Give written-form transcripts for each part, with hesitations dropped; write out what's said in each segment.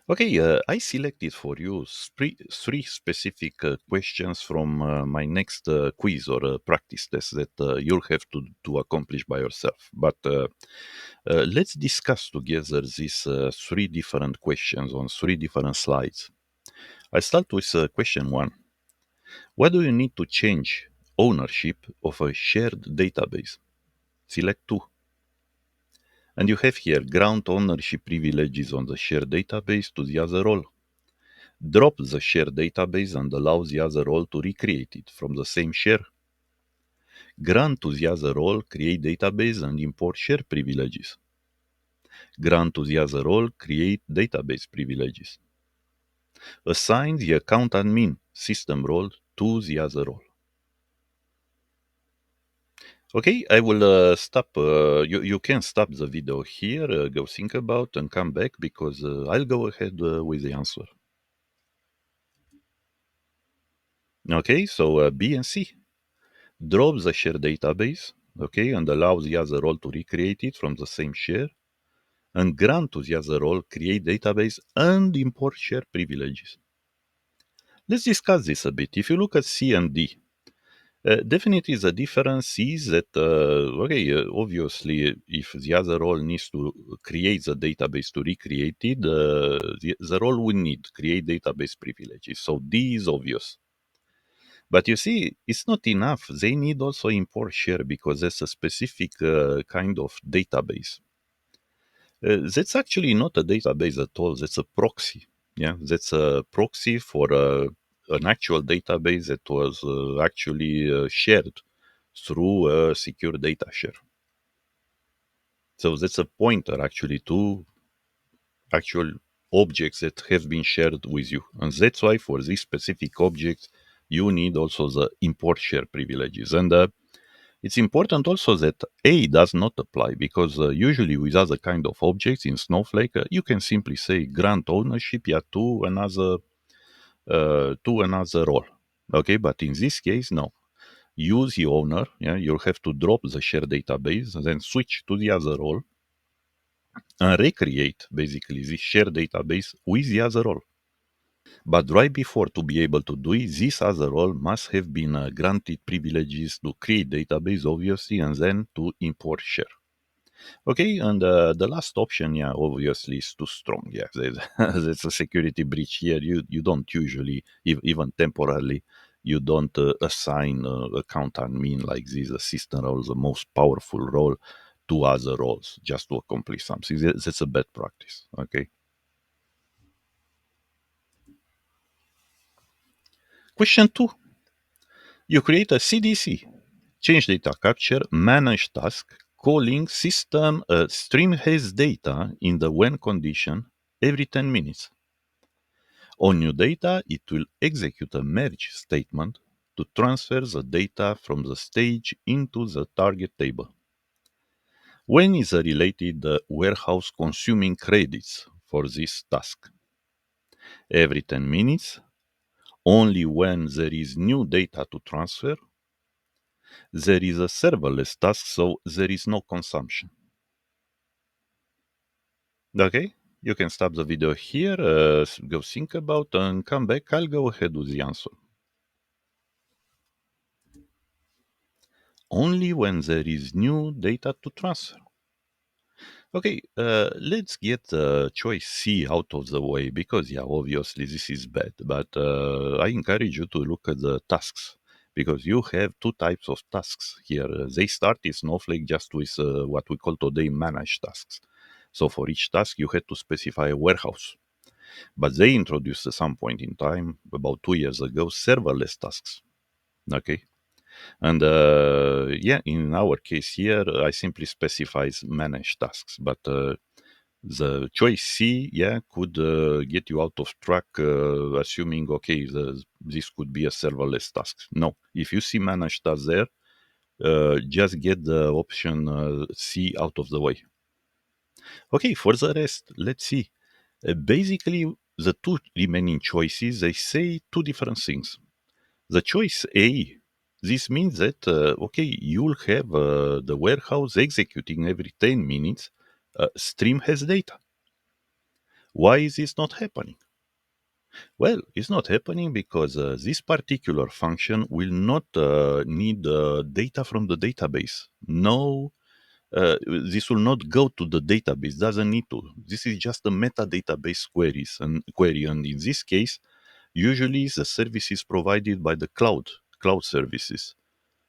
Okay, I selected for you three specific questions from my next quiz or practice test that you'll have to accomplish by yourself. But let's discuss together these three different questions on three different slides. I start with question one. What do you need to change ownership of a shared database? Select two. And you have here grant ownership privileges on the shared database to the other role. Drop the shared database and allow the other role to recreate it from the same share. Grant to the other role create database and import share privileges. Grant to the other role create database privileges. Assign the account admin system role to the other role. Okay, I will stop. You can stop the video here, go think about and come back because I'll go ahead with the answer. Okay, so B and C. Drop the share database, okay, and allow the other role to recreate it from the same share, and grant to the other role create database and import share privileges. Let's discuss this a bit. If you look at C and D, definitely the difference is that, obviously, if the other role needs to create the database to recreate it, the role will need create database privileges. So D is obvious. But you see, it's not enough. They need also import share because that's a specific kind of database. That's actually not a database at all. That's a proxy. Yeah, that's a proxy for an actual database that was actually shared through a secure data share. So that's a pointer actually to actual objects that have been shared with you. And that's why for these specific objects, you need also the import share privileges. And it's important also that A does not apply because usually with other kind of objects in Snowflake, you can simply say grant ownership to another role. Okay, but in this case, no. Use the owner. Yeah, you'll have to drop the share database, then switch to the other role and recreate basically the share database with the other role. But right before to be able to do it, this other role must have been granted privileges to create database, obviously, and then to import share. Okay, and the last option, yeah, obviously is too strong. Yeah, there's a security breach here. You don't usually, even temporarily, you don't assign account admin like this assistant role, the most powerful role, to other roles just to accomplish something. That's a bad practice. Okay. Question two. You create a CDC, change data capture, manage task, calling system stream has data in the when condition every 10 minutes. On new data, it will execute a merge statement to transfer the data from the stage into the target table. When is the related warehouse consuming credits for this task? Every 10 minutes, only when there is new data to transfer. There is a serverless task, so there is no consumption. Okay, you can stop the video here, go think about and come back. I'll go ahead with the answer. Only when there is new data to transfer. Okay, let's get choice C out of the way because, yeah, obviously this is bad. But I encourage you to look at the tasks because you have two types of tasks here. They start in Snowflake just with what we call today managed tasks. So for each task, you had to specify a warehouse. But they introduced at some point in time, about 2 years ago, serverless tasks. Okay. And yeah, in our case here, I simply specifies manage tasks, but the choice C, yeah, could get you out of track, assuming okay, this could be a serverless task. No, if you see manage tasks there, just get the option C out of the way. Okay, for the rest, let's see. Basically, the two remaining choices they say two different things. The choice A, this means that, okay, you'll have the warehouse executing every 10 minutes. Stream has data. Why is this not happening? Well, it's not happening because this particular function will not need data from the database. No, this will not go to the database. Doesn't need to. This is just a metadatabase query, and in this case, usually the service is provided by the cloud services.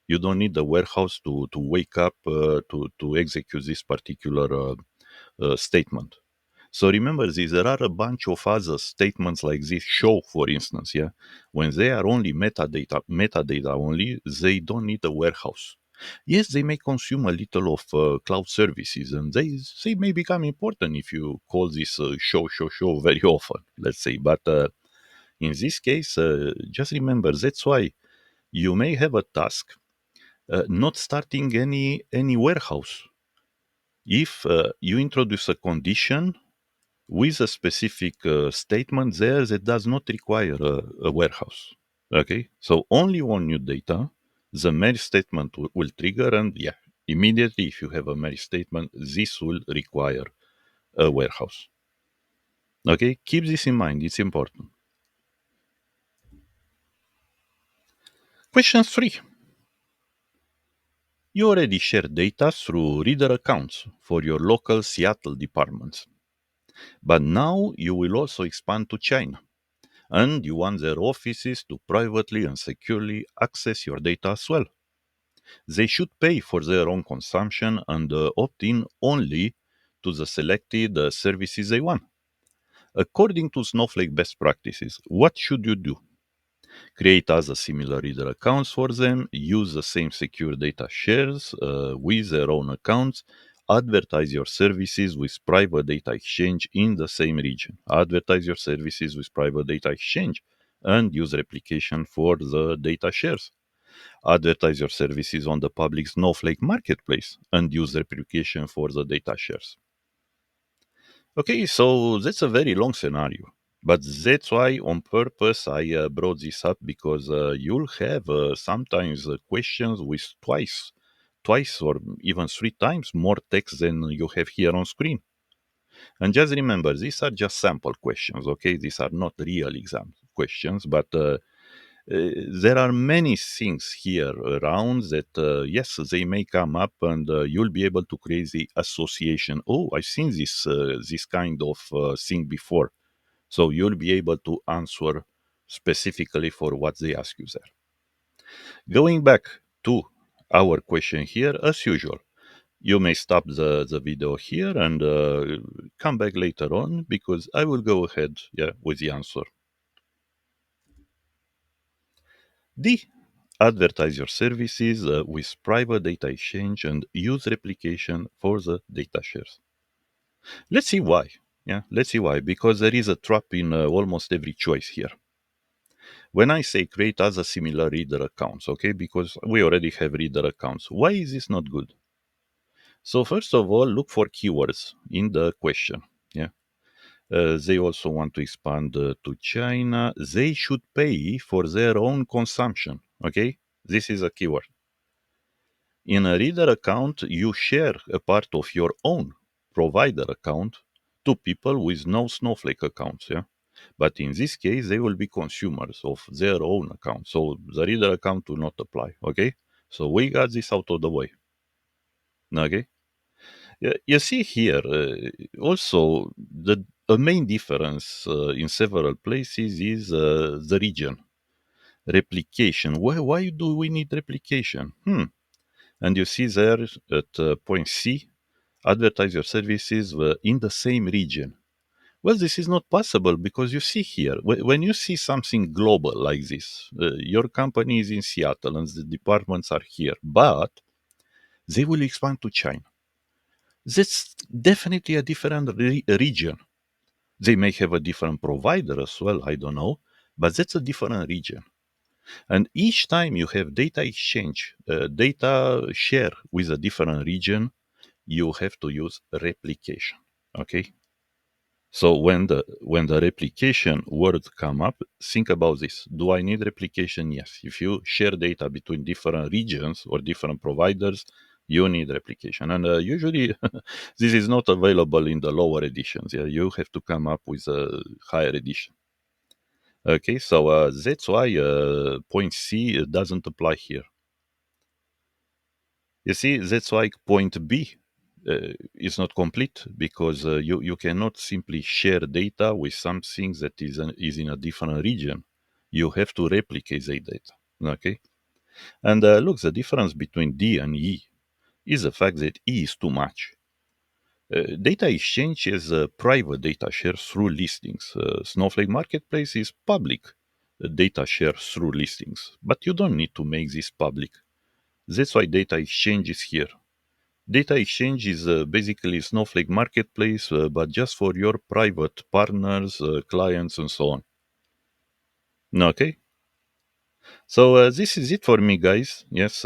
You don't need the warehouse to wake up to execute this particular statement. So remember this, there are a bunch of other statements like this show, for instance, yeah. When they are only metadata only, they don't need a warehouse. Yes, they may consume a little of cloud services, and they may become important if you call this show very often, let's say. But in this case, just remember that's why you may have a task not starting any warehouse. If you introduce a condition with a specific statement there that does not require a warehouse. Okay, so only on new data, the merge statement will trigger, and yeah, immediately if you have a merge statement, this will require a warehouse. Okay, keep this in mind, it's important. Question 3. You already share data through reader accounts for your local Seattle departments, but now you will also expand to China, and you want their offices to privately and securely access your data as well. They should pay for their own consumption and opt in only to the selected services they want. According to Snowflake best practices, what should you do? Create other similar reader accounts for them, use the same secure data shares with their own accounts, advertise your services with private data exchange in the same region, advertise your services with private data exchange, and use replication for the data shares. Advertise your services on the public Snowflake marketplace and use replication for the data shares. Okay, so that's a very long scenario. But that's why, on purpose, I brought this up because you'll have sometimes questions with twice or even three times more text than you have here on screen. And just remember, these are just sample questions, okay? These are not real exam questions, but there are many things here around that, yes, they may come up, and you'll be able to create the association. Oh, I've seen this kind of thing before, so you'll be able to answer specifically for what they ask you there. Going back to our question here, as usual, you may stop the video here and come back later on because I will go ahead, yeah, with the answer. D. Advertise your services with private data exchange and use replication for the data shares. Let's see why. Yeah, let's see why. Because there is a trap in almost every choice here. When I say create other similar reader accounts, okay, because we already have reader accounts, why is this not good? So first of all, look for keywords in the question. Yeah, they also want to expand to China. They should pay for their own consumption. Okay, this is a keyword. In a reader account, you share a part of your own provider account to people with no Snowflake accounts. Yeah. But in this case, they will be consumers of their own account. So the reader account will not apply. Okay. So we got this out of the way. Okay. Yeah, you see here also the main difference in several places is the region replication. Why do we need replication? And you see there at point C, advertise your services in the same region. Well, this is not possible because you see here, when you see something global like this, your company is in Seattle and the departments are here, but they will expand to China. That's definitely a different region. They may have a different provider as well, I don't know, but that's a different region. And each time you have data exchange, data share with a different region, you have to use replication. Okay. So when the replication word come up, think about this. Do I need replication? Yes. If you share data between different regions or different providers, You need replication, and usually this is not available in the lower editions. Yeah, you have to come up with a higher edition. Okay, so that's why point C doesn't apply here. You see, that's why point B is not complete because you cannot simply share data with something that is in a different region. You have to replicate the data. Okay, and look, the difference between D and E is the fact that E is too much. Data exchange is a private data share through listings. Snowflake Marketplace is public data share through listings, but you don't need to make this public. That's why data exchange is here. Data exchange is basically Snowflake Marketplace, but just for your private partners, clients, and so on. Okay, so this is it for me, guys. Yes,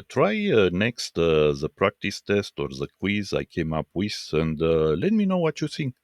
try next the practice test or the quiz I came up with, and let me know what you think.